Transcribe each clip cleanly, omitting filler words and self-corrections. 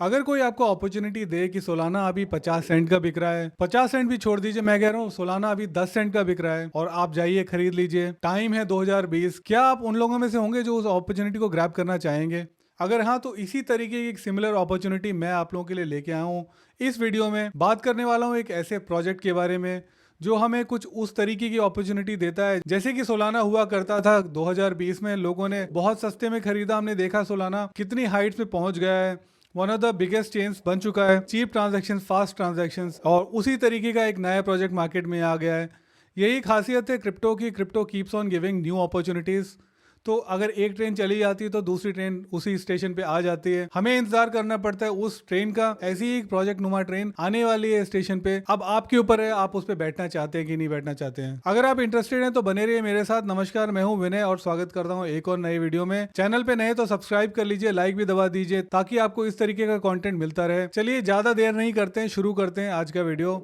अगर कोई आपको अपॉर्चुनिटी दे कि सोलाना अभी 50 सेंट का बिक रहा है, 50 सेंट भी छोड़ दीजिए, मैं कह रहा हूँ सोलाना अभी 10 सेंट का बिक रहा है और आप जाइए खरीद लीजिए, टाइम है 2020, क्या आप उन लोगों में से होंगे जो उस अपॉर्चुनिटी को ग्रैब करना चाहेंगे? अगर हाँ, तो इसी तरीके की एक सिमिलर अपॉर्चुनिटी मैं आप लोगों के लिए लेके आया हूँ। इस वीडियो में बात करने वाला हूँ एक ऐसे प्रोजेक्ट के बारे में जो हमें कुछ उस तरीके की अपॉर्चुनिटी देता है जैसे कि सोलाना हुआ करता था 2020 में। लोगों ने बहुत सस्ते में खरीदा, हमने देखा सोलाना कितनी हाइट्स पे पहुंच गया है, one of the biggest chains बन चुका है, चीप ट्रांजैक्शन, फास्ट ट्रांजैक्शन, और उसी तरीके का एक नया प्रोजेक्ट मार्केट में आ गया है। यही खासियत है क्रिप्टो की, crypto keeps on giving new opportunities. तो अगर एक ट्रेन चली जाती है तो दूसरी ट्रेन उसी स्टेशन पे आ जाती है, हमें इंतजार करना पड़ता है उस ट्रेन का। ऐसी ही प्रोजेक्ट नुमा ट्रेन आने वाली है स्टेशन पे, अब आपके ऊपर है आप उस पे बैठना चाहते हैं कि नहीं बैठना चाहते हैं। अगर आप इंटरेस्टेड हैं तो बने रहिए मेरे साथ। नमस्कार, मैं हूं विनय और स्वागत करता हूं एक और नई वीडियो में। चैनल पे नए तो सब्सक्राइब कर लीजिए, लाइक भी दबा दीजिए ताकि आपको इस तरीके का कंटेंट मिलता रहे। चलिए ज्यादा देर नहीं करते हैं, शुरू करते हैं आज का वीडियो।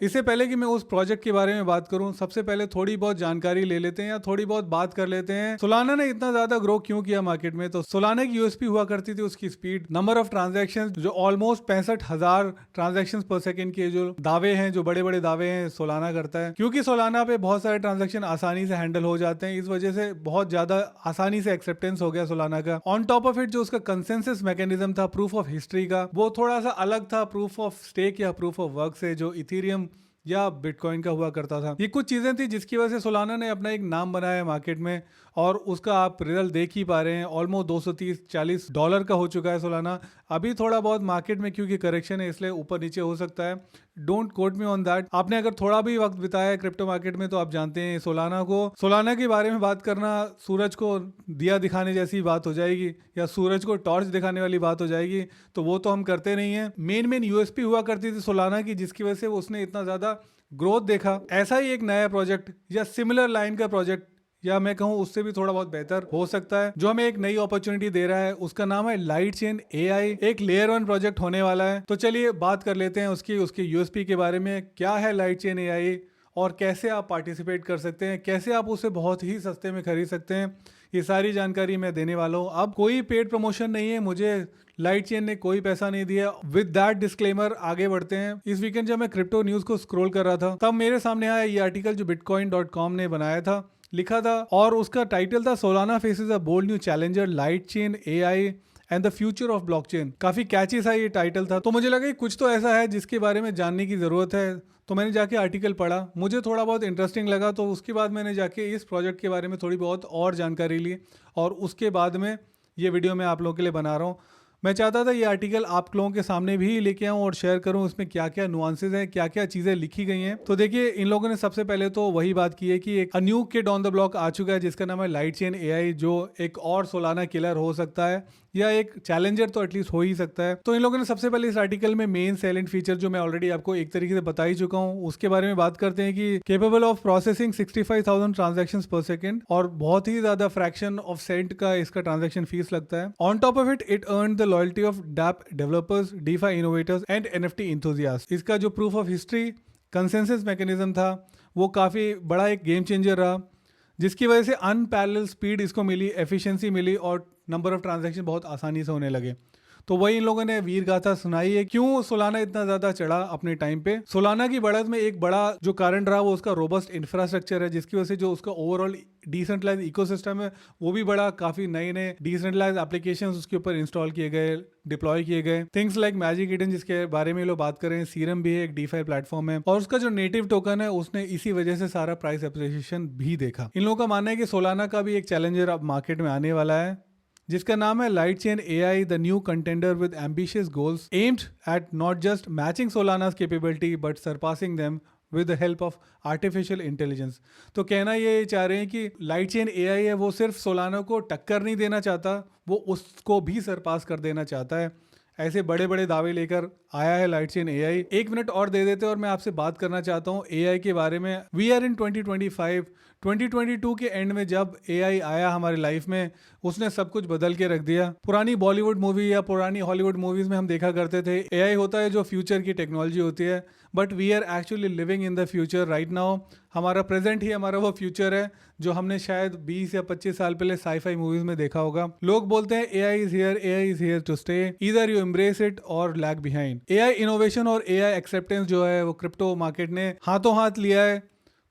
इससे पहले कि मैं उस प्रोजेक्ट के बारे में बात करूं, सबसे पहले थोड़ी बहुत जानकारी ले लेते हैं या थोड़ी बहुत बात कर लेते हैं सोलाना ने इतना ज्यादा ग्रो क्यों किया मार्केट में। तो सोलाना की यूएसपी हुआ करती थी उसकी स्पीड, नंबर ऑफ ट्रांजैक्शंस, जो ऑलमोस्ट 65,000 ट्रांजैक्शंस पर सेकंड के जो दावे हैं, जो बड़े बड़े दावे हैं सोलाना करता है। क्योंकि सोलाना पे बहुत सारे ट्रांजेक्शन आसानी से हैंडल हो जाते हैं, इस वजह से बहुत ज्यादा आसानी से एक्सेप्टेंस हो गया सोलाना का। ऑन टॉप ऑफ इट जो उसका कंसेंसस मैकेनिज्म था प्रूफ ऑफ हिस्ट्री का, वो थोड़ा सा अलग था प्रूफ ऑफ स्टेक या प्रूफ ऑफ वर्क से, जो इथेरियम या बिटकॉइन का हुआ करता था। ये कुछ चीजें थी जिसकी वजह से सोलाना ने अपना एक नाम बनाया मार्केट में, और उसका आप रिजल्ट देख ही पा रहे हैं। ऑलमोस्ट $230-40 का हो चुका है सोलाना। अभी थोड़ा बहुत मार्केट में क्योंकि करेक्शन है इसलिए ऊपर नीचे हो सकता है, don't quote me on that. आपने अगर थोड़ा भी वक्त बिताया है क्रिप्टो मार्केट में तो आप जानते हैं सोलाना के बारे में बात करना सूरज को दिया दिखाने जैसी बात हो जाएगी, या सूरज को टॉर्च दिखाने वाली बात हो जाएगी। तो वो तो हम करते नहीं है। मेन यूएसपी हुआ करती थी सोलाना की, जिसकी वजह से उसने इतना ज्यादा ग्रोथ देखा। ऐसा ही एक नया प्रोजेक्ट या सिमिलर लाइन का प्रोजेक्ट, या मैं कहूं उससे भी थोड़ा बहुत बेहतर हो सकता है, जो हमें एक नई अपॉर्चुनिटी दे रहा है, उसका नाम है लाइट चेन एआई। एक लेयर 1 प्रोजेक्ट होने वाला है। तो चलिए बात कर लेते हैं उसके यूएसपी के बारे में। क्या है लाइट चेन एआई और कैसे आप पार्टिसिपेट कर सकते हैं, कैसे आप उसे बहुत ही सस्ते में खरीद सकते हैं, ये सारी जानकारी मैं देने वाला हूँ। अब कोई पेड प्रमोशन नहीं है, मुझे लाइट चेन ने कोई पैसा नहीं दिया। विद दैट डिस्क्लेमर आगे बढ़ते हैं। इस वीकेंड जब मैं क्रिप्टो न्यूज को स्क्रॉल कर रहा था तब मेरे सामने आया ये आर्टिकल जो bitcoin.com ने बनाया था, लिखा था, और उसका टाइटल था Solana faces a bold new challenger, light chain AI and the future of blockchain. काफी कैची सा ये टाइटल था, तो मुझे लगा कि कुछ तो ऐसा है जिसके बारे में जानने की जरूरत है। तो मैंने जाके आर्टिकल पढ़ा, मुझे थोड़ा बहुत इंटरेस्टिंग लगा, तो उसके बाद मैंने जाके इस प्रोजेक्ट के बारे में थोड़ी बहुत और जानकारी ली, और उसके बाद में ये वीडियो मैं आप लोगों के लिए बना रहा हूँ। मैं चाहता था ये आर्टिकल आप लोगों के सामने भी लेके आऊं और शेयर करूं, इसमें क्या क्या नुआंसेस हैं, क्या क्या चीजें लिखी गई हैं। तो देखिए, इन लोगों ने सबसे पहले तो वही बात की है कि एक new kid on the block आ चुका है जिसका नाम है लाइट चेन एआई, जो एक और सोलाना किलर हो सकता है या एक चैलेंजर तो एटलीस्ट हो ही सकता है। तो इन लोगों ने सबसे पहले इस आर्टिकल में मेन साइलेंट फीचर, जो मैं ऑलरेडी आपको एक तरीके से बता ही चुका हूं, उसके बारे में बात करते हैं कि केपेबल ऑफ प्रोसेसिंग 65,000 ट्रांजैक्शंस पर सेकंड, और बहुत ही ज्यादा फ्रैक्शन ऑफ सेंट का इसका ट्रांजैक्शन फीस लगता है। On top of it earn the loyalty of dapp developers, DeFi innovators and NFT enthusiast. इसका जो proof of history consensus mechanism था वो काफी बड़ा एक गेम चेंजर रहा, जिसकी वजह से अनपैरेलल स्पीड इसको मिली, एफिशिएंसी मिली, और नंबर ऑफ ट्रांजैक्शन बहुत आसानी से होने लगे। तो वही इन लोगों ने वीर गाथा सुनाई है क्यों सोलाना इतना ज्यादा चढ़ा अपने टाइम पे। सोलाना की बढ़त में एक बड़ा जो कारण रहा वो उसका रोबस्ट इंफ्रास्ट्रक्चर है, जिसकी वजह से जो उसका ओवरऑल डिसेंट्रलाइज इकोसिस्टम है वो भी बड़ा, काफी नए नए डिसेंट्रलाइज एप्लीकेशंस उसके ऊपर इंस्टॉल किए गए, डिप्लॉय किए गए। थिंग्स लाइक मैजिक ईडन, जिसके बारे में लोग बात करें, सीरम भी है, एक डीफाई प्लेटफॉर्म है, और उसका जो नेटिव टोकन है उसने इसी वजह से सारा प्राइस एप्रिसिएशन भी देखा। इन लोगों का मानना है कि सोलाना का भी एक चैलेंजर अब मार्केट में आने वाला है जिसका नाम है Light chain AI, the new contender with ambitious goals aimed at not just matching Solana's capability but surpassing them with the help of artificial intelligence. तो कहना ये चाह रहे हैं कि लाइट चेन एआई है वो सिर्फ सोलाना को टक्कर नहीं देना चाहता, वो उसको भी सरपास कर देना चाहता है। ऐसे बड़े बड़े दावे लेकर आया है लाइट चेन एआई। एक मिनट और दे देते और मैं आपसे बात करना चाहता हूँ एआई के बारे में। वी आर इन 2025, 2022 के एंड में जब एआई आया हमारी लाइफ में, उसने सब कुछ बदल के रख दिया। पुरानी बॉलीवुड मूवी या पुरानी हॉलीवुड मूवीज में हम देखा करते थे एआई होता है जो फ्यूचर की टेक्नोलॉजी होती है, but we are actually living in the future right now. हमारा प्रेजेंट ही हमारा वो फ्यूचर है जो हमने शायद 20 या 25 साल पहले साईफाई मूवीज में देखा होगा। लोग बोलते हैं AI is here to stay, either you embrace it or lag behind. AI innovation और एआई एक्सेप्टेंस जो है वो क्रिप्टो मार्केट ने हाथों हाथ लिया है।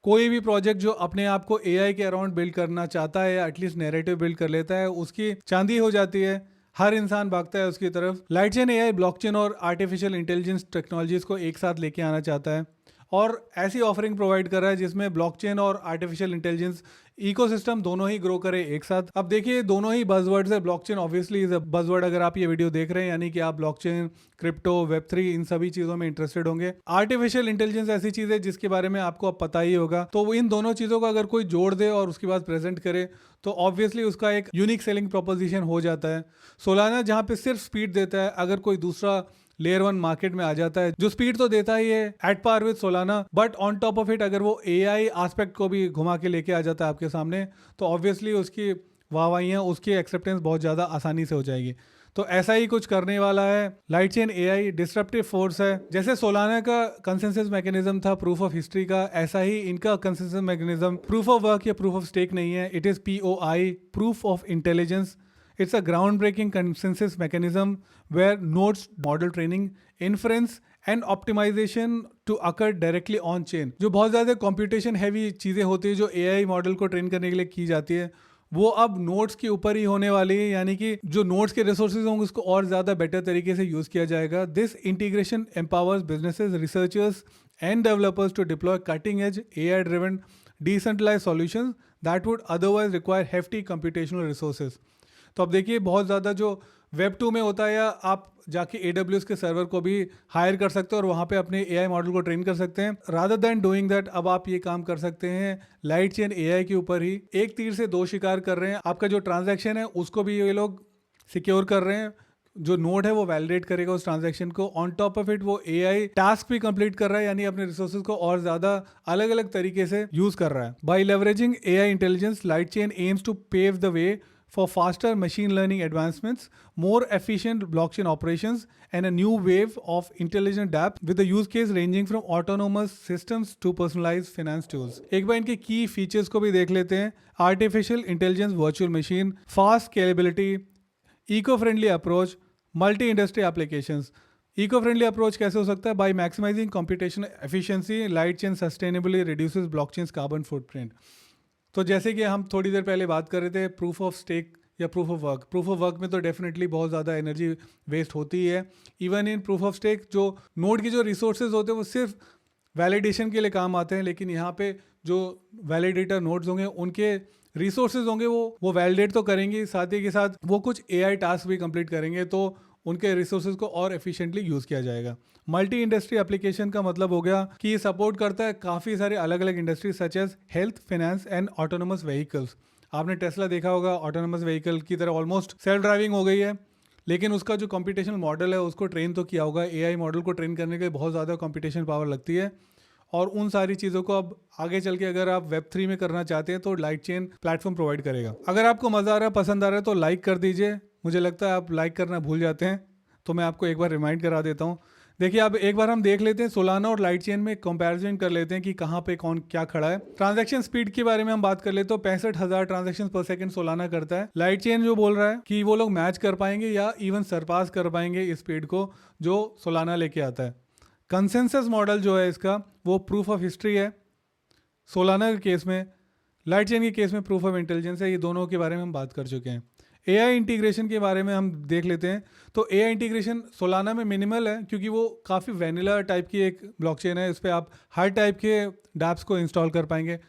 कोई भी प्रोजेक्ट जो अपने आप को एआई के अराउंड बिल्ड करना चाहता है या एटलीस्ट नैरेटिव बिल्ड कर लेता है, उसकी चांदी हो जाती है। हर इंसान भागता है उसकी तरफ। लाइटचेन एआई ब्लॉकचेन और आर्टिफिशियल इंटेलिजेंस टेक्नोलॉजीज को एक साथ लेके आना चाहता है और ऐसी ऑफरिंग प्रोवाइड कर रहा है जिसमें ब्लॉकचेन और आर्टिफिशियल इंटेलिजेंस इकोसिस्टम दोनों ही ग्रो करे एक साथ। अब देखिए दोनों ही बज़वर्ड्स है। Blockchain obviously is a buzzword अगर आप ये वीडियो देख रहे हैं, यानी कि आप ब्लॉकचेन, क्रिप्टो, वेब3 इन सभी चीजों में इंटरेस्टेड होंगे। आर्टिफिशियल इंटेलिजेंस ऐसी चीज है जिसके बारे में आपको अब पता ही होगा। तो इन दोनों चीजों को अगर कोई जोड़ दे और उसके बाद प्रेजेंट करे तो ऑब्वियसली उसका एक यूनिक सेलिंग प्रोपोजिशन हो जाता है। सोलाना जहाँ पे सिर्फ स्पीड देता है, अगर कोई दूसरा लेयर 1 मार्केट में आ जाता है जो स्पीड तो देता ही है at par with Solana, but on top of it अगर वो एआई एस्पेक्ट को भी घुमा के लेके आ जाता है आपके सामने, तो ऑब्वियसली उसकी वाहवाहियाँ, उसकी एक्सेप्टेंस बहुत ज़्यादा आसानी से हो जाएगी। तो ऐसा ही कुछ करने वाला है लाइटचेन एआई। डिस्ट्रप्टिव फोर्स है। जैसे सोलाना का कंसेंसस मैकेनिज्म था प्रूफ ऑफ हिस्ट्री का, ऐसा ही इनका consensus mechanism proof of work या प्रूफ ऑफ स्टेक नहीं है। It is POI, proof of intelligence. It's a groundbreaking consensus mechanism where nodes, model training, inference and optimization to occur directly on chain। जो बहुत ज़्यादा computation heavy चीज़ें होती है जो AI मॉडल को ट्रेन करने के लिए की जाती है, वो अब नोड्स के ऊपर ही होने वाली है। यानी कि जो नोड्स के रिसोर्सेज होंगे उसको और ज़्यादा बेटर तरीके से यूज़ किया जाएगा। This integration empowers businesses, researchers and developers to deploy cutting edge AI driven decentralise solutions that would otherwise require hefty computational resources. तो अब देखिए बहुत ज़्यादा जो वेब 2 में होता है, या आप जाके AWS के सर्वर को भी हायर कर सकते हो और वहाँ पे अपने AI मॉडल को ट्रेन कर सकते हैं। रादर दैन डूइंग दैट अब आप ये काम कर सकते हैं लाइटचेन AI के ऊपर ही। एक तीर से दो शिकार कर रहे हैं। आपका जो ट्रांजैक्शन है उसको भी ये लोग सिक्योर कर रहे हैं, जो नोड है वो वैलिडेट करेगा उस ट्रांजैक्शन को। ऑन टॉप ऑफ इट वो AI टास्क भी कंप्लीट कर रहा है, यानी अपने रिसोर्सेज को और ज्यादा अलग अलग तरीके से यूज कर रहा है। By leveraging AI intelligence, LightChain aims to pave the way for faster machine learning advancements, more efficient blockchain operations, and a new wave of intelligent dApps with the use case ranging from autonomous systems to personalized finance tools। एक बार इनके की features को भी देख लेते हैं। Artificial intelligence virtual machine, fast scalability, eco friendly approach, multi industry applications. Eco friendly approach कैसे हो सकता है? By maximising computational efficiency, light chain sustainably reduces blockchain's carbon footprint. तो जैसे कि हम थोड़ी देर पहले बात कर रहे थे प्रूफ ऑफ स्टेक या proof of work. Proof of work में तो डेफिनेटली बहुत ज़्यादा एनर्जी वेस्ट होती ही है। Even in proof of stake जो नोड की जो रिसोर्सेज होते हैं वो सिर्फ वैलिडेशन के लिए काम आते हैं, लेकिन यहाँ पे जो वैलिडेटर नोड्स होंगे उनके रिसोर्सेज होंगे वो वैलिडेट तो करेंगे, साथ ही के साथ वो कुछ AI टास्क भी कंप्लीट करेंगे, तो उनके रिसोर्सेज को और एफिशिएंटली यूज़ किया जाएगा। मल्टी इंडस्ट्री एप्लीकेशन का मतलब हो गया कि ये सपोर्ट करता है काफ़ी सारे अलग अलग industry such as health, finance and autonomous vehicles. आपने टेस्ला देखा होगा, ऑटोनोमस व्हीकल की तरह ऑलमोस्ट सेल्फ ड्राइविंग हो गई है, लेकिन उसका जो कंप्यूटेशनल मॉडल है उसको ट्रेन तो किया होगा। AI मॉडल को ट्रेन करने के लिए बहुत ज़्यादा कंप्यूटेशन पावर लगती है, और उन सारी चीज़ों को अब आगे चल के अगर आप वेब 3 में करना चाहते हैं तो लाइट चेन प्लेटफॉर्म प्रोवाइड करेगा। अगर आपको मज़ा आ रहा है, पसंद आ रहा है तो लाइक कर दीजिए। मुझे लगता है आप लाइक करना भूल जाते हैं, तो मैं आपको एक बार रिमाइंड करा देता हूँ। देखिए अब एक बार हम देख लेते हैं सोलाना और लाइट चेन में कंपैरिजन कर लेते हैं कि कहाँ पे कौन क्या खड़ा है। ट्रांजैक्शन स्पीड के बारे में हम बात कर लेते हैं तो 65,000 ट्रांजैक्शन पर सेकंड सोलाना करता है। लाइट चेन जो बोल रहा है कि वो लोग मैच कर पाएंगे या इवन सरपास कर पाएंगे इस स्पीड को जो सोलाना लेके आता है। कंसेंसस मॉडल जो है इसका वो प्रूफ ऑफ हिस्ट्री है सोलाना के केस में, लाइट चेन के केस में प्रूफ ऑफ इंटेलिजेंस है। ये दोनों के बारे में हम बात कर चुके हैं। AI इंटीग्रेशन के बारे में हम देख लेते हैं तो AI इंटीग्रेशन सोलाना में मिनिमल है, क्योंकि वो काफ़ी वैनिला टाइप की एक ब्लॉकचेन है। इस पर आप हर टाइप के डैप्स को इंस्टॉल कर पाएंगे,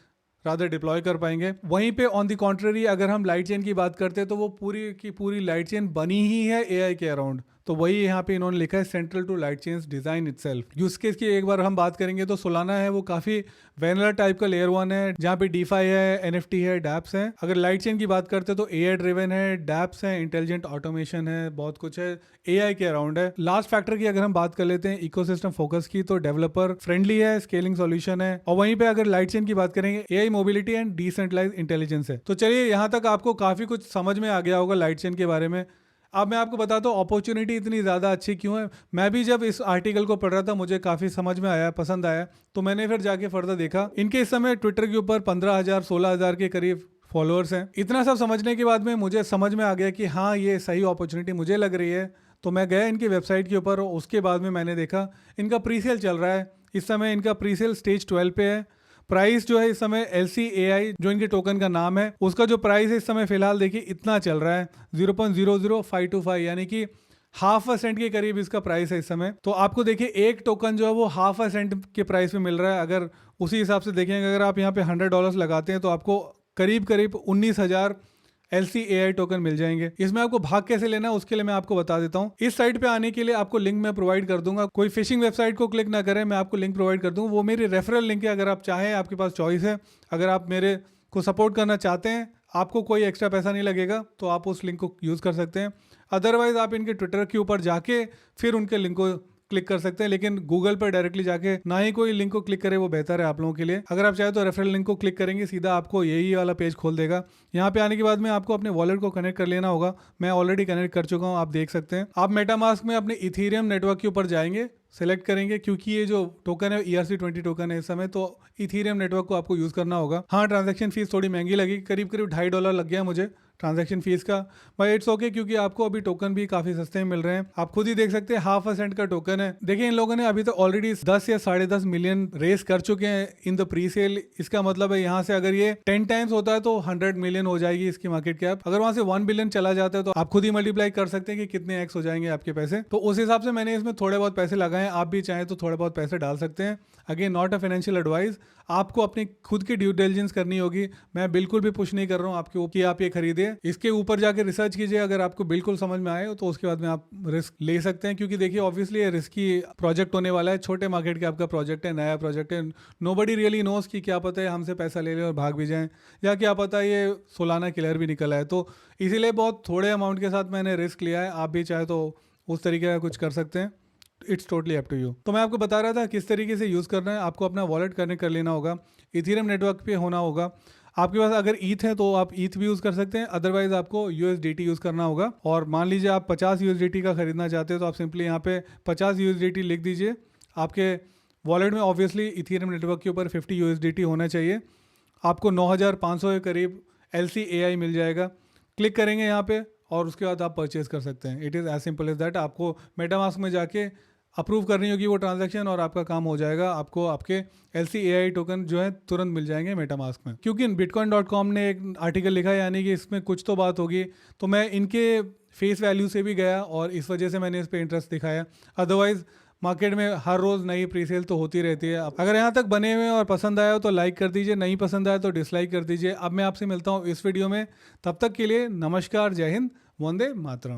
रादर डिप्लॉय कर पाएंगे। वहीं पे ऑन द कॉन्ट्ररी अगर हम लाइट चेन की बात करते हैं तो वो पूरी की पूरी लाइट चेन बनी ही है AI के अराउंड। तो वही यहाँ पे इन्होंने लिखा है central to light chain's design itself. Use case की एक बार हम बात करेंगे तो सोलाना है वो काफी वैनिला टाइप का लेयर 1 है, जहाँ पे डीफाई है, एनएफटी है, डैप्स है। अगर लाइट चेन की बात करते हैं तो एआई ड्रिवन है, डैप्स है, इंटेलिजेंट ऑटोमेशन है, बहुत कुछ है, एआई के अराउंड है। लास्ट फैक्टर की अगर हम बात कर लेते हैं इकोसिस्टम फोकस की, तो डेवलपर फ्रेंडली है, स्केलिंग सॉल्यूशन है, और वहीं पे अगर लाइट चेन की बात करेंगे AI mobility and decentralise intelligence है। तो चलिए यहाँ तक आपको काफी कुछ समझ में आ गया होगा लाइट चेन के बारे में। अब मैं आपको बताता हूँ अपॉर्चुनिटी इतनी ज़्यादा अच्छी क्यों है। मैं भी जब इस आर्टिकल को पढ़ रहा था मुझे काफ़ी समझ में आया, पसंद आया, तो मैंने फिर जाके फर्दर देखा। इनके इस समय ट्विटर के ऊपर 15,000 16,000 के करीब फॉलोअर्स हैं। इतना सब समझने के बाद में मुझे समझ में आ गया कि हाँ ये सही अपॉर्चुनिटी मुझे लग रही है। तो मैं गया इनकी वेबसाइट के ऊपर, उसके बाद में मैंने देखा इनका प्रीसेल चल रहा है। इस समय इनका प्रीसेल स्टेज 12 पे है। प्राइस जो है इस समय LCAI जो इनके टोकन का नाम है, उसका जो प्राइस है इस समय फिलहाल देखिए इतना चल रहा है 0.00525, यानी कि हाफ अ सेंट के करीब इसका प्राइस है इस समय। तो आपको देखिए एक टोकन जो है वो हाफ अ सेंट के प्राइस पे मिल रहा है। अगर उसी हिसाब से देखेंगे, अगर आप यहाँ पे $100 लगाते हैं तो आपको करीब करीब 19,000 LCAI टोकन मिल जाएंगे। इसमें आपको भाग कैसे लेना है उसके लिए मैं आपको बता देता हूँ। इस साइट पे आने के लिए आपको लिंक मैं प्रोवाइड कर दूंगा। कोई फिशिंग वेबसाइट को क्लिक ना करें, मैं आपको लिंक प्रोवाइड कर दूंगा। वो मेरी रेफरल लिंक है। अगर आप चाहें, आपके पास चॉइस है, अगर आप मेरे को सपोर्ट करना चाहते हैं, आपको कोई एक्स्ट्रा पैसा नहीं लगेगा, तो आप उस लिंक को यूज़ कर सकते हैं। अदरवाइज आप इनके ट्विटर के ऊपर जाके फिर उनके लिंक को क्लिक कर सकते हैं, लेकिन गूगल पर डायरेक्टली जाके ना ही कोई लिंक को क्लिक करे, वो बेहतर है आप लोगों के लिए। अगर आप चाहे तो रेफरल लिंक को क्लिक करेंगे, सीधा आपको यही वाला पेज खोल देगा। यहाँ पे आने के बाद में आपको अपने वॉलेट को कनेक्ट कर लेना होगा। मैं ऑलरेडी कनेक्ट कर चुका हूँ, आप देख सकते हैं। आप मेटामास्क में अपने इथेरियम नेटवर्क के ऊपर जाएंगे, सेलेक्ट करेंगे, क्योंकि ये जो टोकन है ERC20 टोकन है इस समय, तो इथेरियम नेटवर्क को आपको यूज करना होगा। हाँ, ट्रांजैक्शन फीस थोड़ी महंगी लगी, करीब करीब $2.5 लग गया मुझे ट्रांजैक्शन फीस का, बट इट्स ओके, क्योंकि आपको अभी टोकन भी काफी सस्ते में मिल रहे हैं। आप खुद ही देख सकते हैं हाफ अ सेंट का टोकन है। देखिए इन लोगों ने अभी तक ऑलरेडी 10 या 10.5 मिलियन रेस कर चुके हैं इन द प्री सेल। इसका मतलब है यहाँ से अगर ये 10 टाइम्स होता है तो 100 मिलियन हो जाएगी इसकी मार्केट कैप। अगर वहां से 1 बिलियन चला जाता है तो आप खुद ही मल्टीप्लाई कर सकते हैं कि कितने एक्स हो जाएंगे आपके पैसे। तो उस हिसाब से मैंने इसमें थोड़े बहुत पैसे लगाए हैं, आप भी चाहें तो थोड़े बहुत पैसे डाल सकते हैं। Again not a financial advice, आपको अपनी खुद की ड्यू डिलिजेंस करनी होगी। मैं बिल्कुल भी पुश नहीं कर रहा हूँ आपको कि आप ये खरीदिए। इसके ऊपर जाके रिसर्च कीजिए, अगर आपको बिल्कुल समझ में आए तो उसके बाद में आप रिस्क ले सकते हैं। क्योंकि देखिए ऑब्वियसली ये रिस्की प्रोजेक्ट होने वाला है, छोटे मार्केट का आपका प्रोजेक्ट है, नया प्रोजेक्ट है। नोबडी रियली नोस कि क्या पता है हमसे पैसा ले लें और भाग भी जाएं, या क्या पता है ये सोलाना किलर भी निकल आए। तो इसीलिए बहुत थोड़े अमाउंट के साथ मैंने रिस्क लिया है। आप भी चाहे तो उस तरीके का कुछ कर सकते हैं। It's totally up to you. तो मैं आपको बता रहा था किस तरीके से यूज़ करना है। आपको अपना वॉलेट कनेक्ट कर लेना होगा, इथेरियम नेटवर्क पे होना होगा। आपके पास अगर ईथ है तो आप ईथ भी यूज़ कर सकते हैं, अदरवाइज आपको USDT यूज़ करना होगा। और मान लीजिए आप 50 USDT का खरीदना चाहते हैं तो आप सिंपली यहाँ पे 50 USDT लिख दीजिए। आपके वॉलेट में ऑब्वियसली इथेरियम नेटवर्क के ऊपर 50 USDT होना चाहिए। आपको 9,500 के करीब LCAI मिल जाएगा। क्लिक करेंगे यहाँ पे और उसके बाद आप परचेज कर सकते हैं। It is as simple as that. आपको मेटामास्क में जाके अप्रूव करनी होगी वो ट्रांजैक्शन और आपका काम हो जाएगा। आपको आपके LCAI टोकन जो है तुरंत मिल जाएंगे मेटामास्क में। क्योंकि bitcoin.com ने एक आर्टिकल लिखा है, यानी कि इसमें कुछ तो बात होगी, तो मैं इनके फेस वैल्यू से भी गया और इस वजह से मैंने इस पर इंटरेस्ट दिखाया। अदरवाइज मार्केट में हर रोज़ नई प्रीसेल तो होती रहती है। अगर यहाँ तक बने हुए और पसंद आया हो तो लाइक कर दीजिए, नहीं पसंद आया तो डिसलाइक कर दीजिए। अब मैं आपसे मिलता हूँ इस वीडियो में, तब तक के लिए नमस्कार, जय हिंद, वंदे मातरम।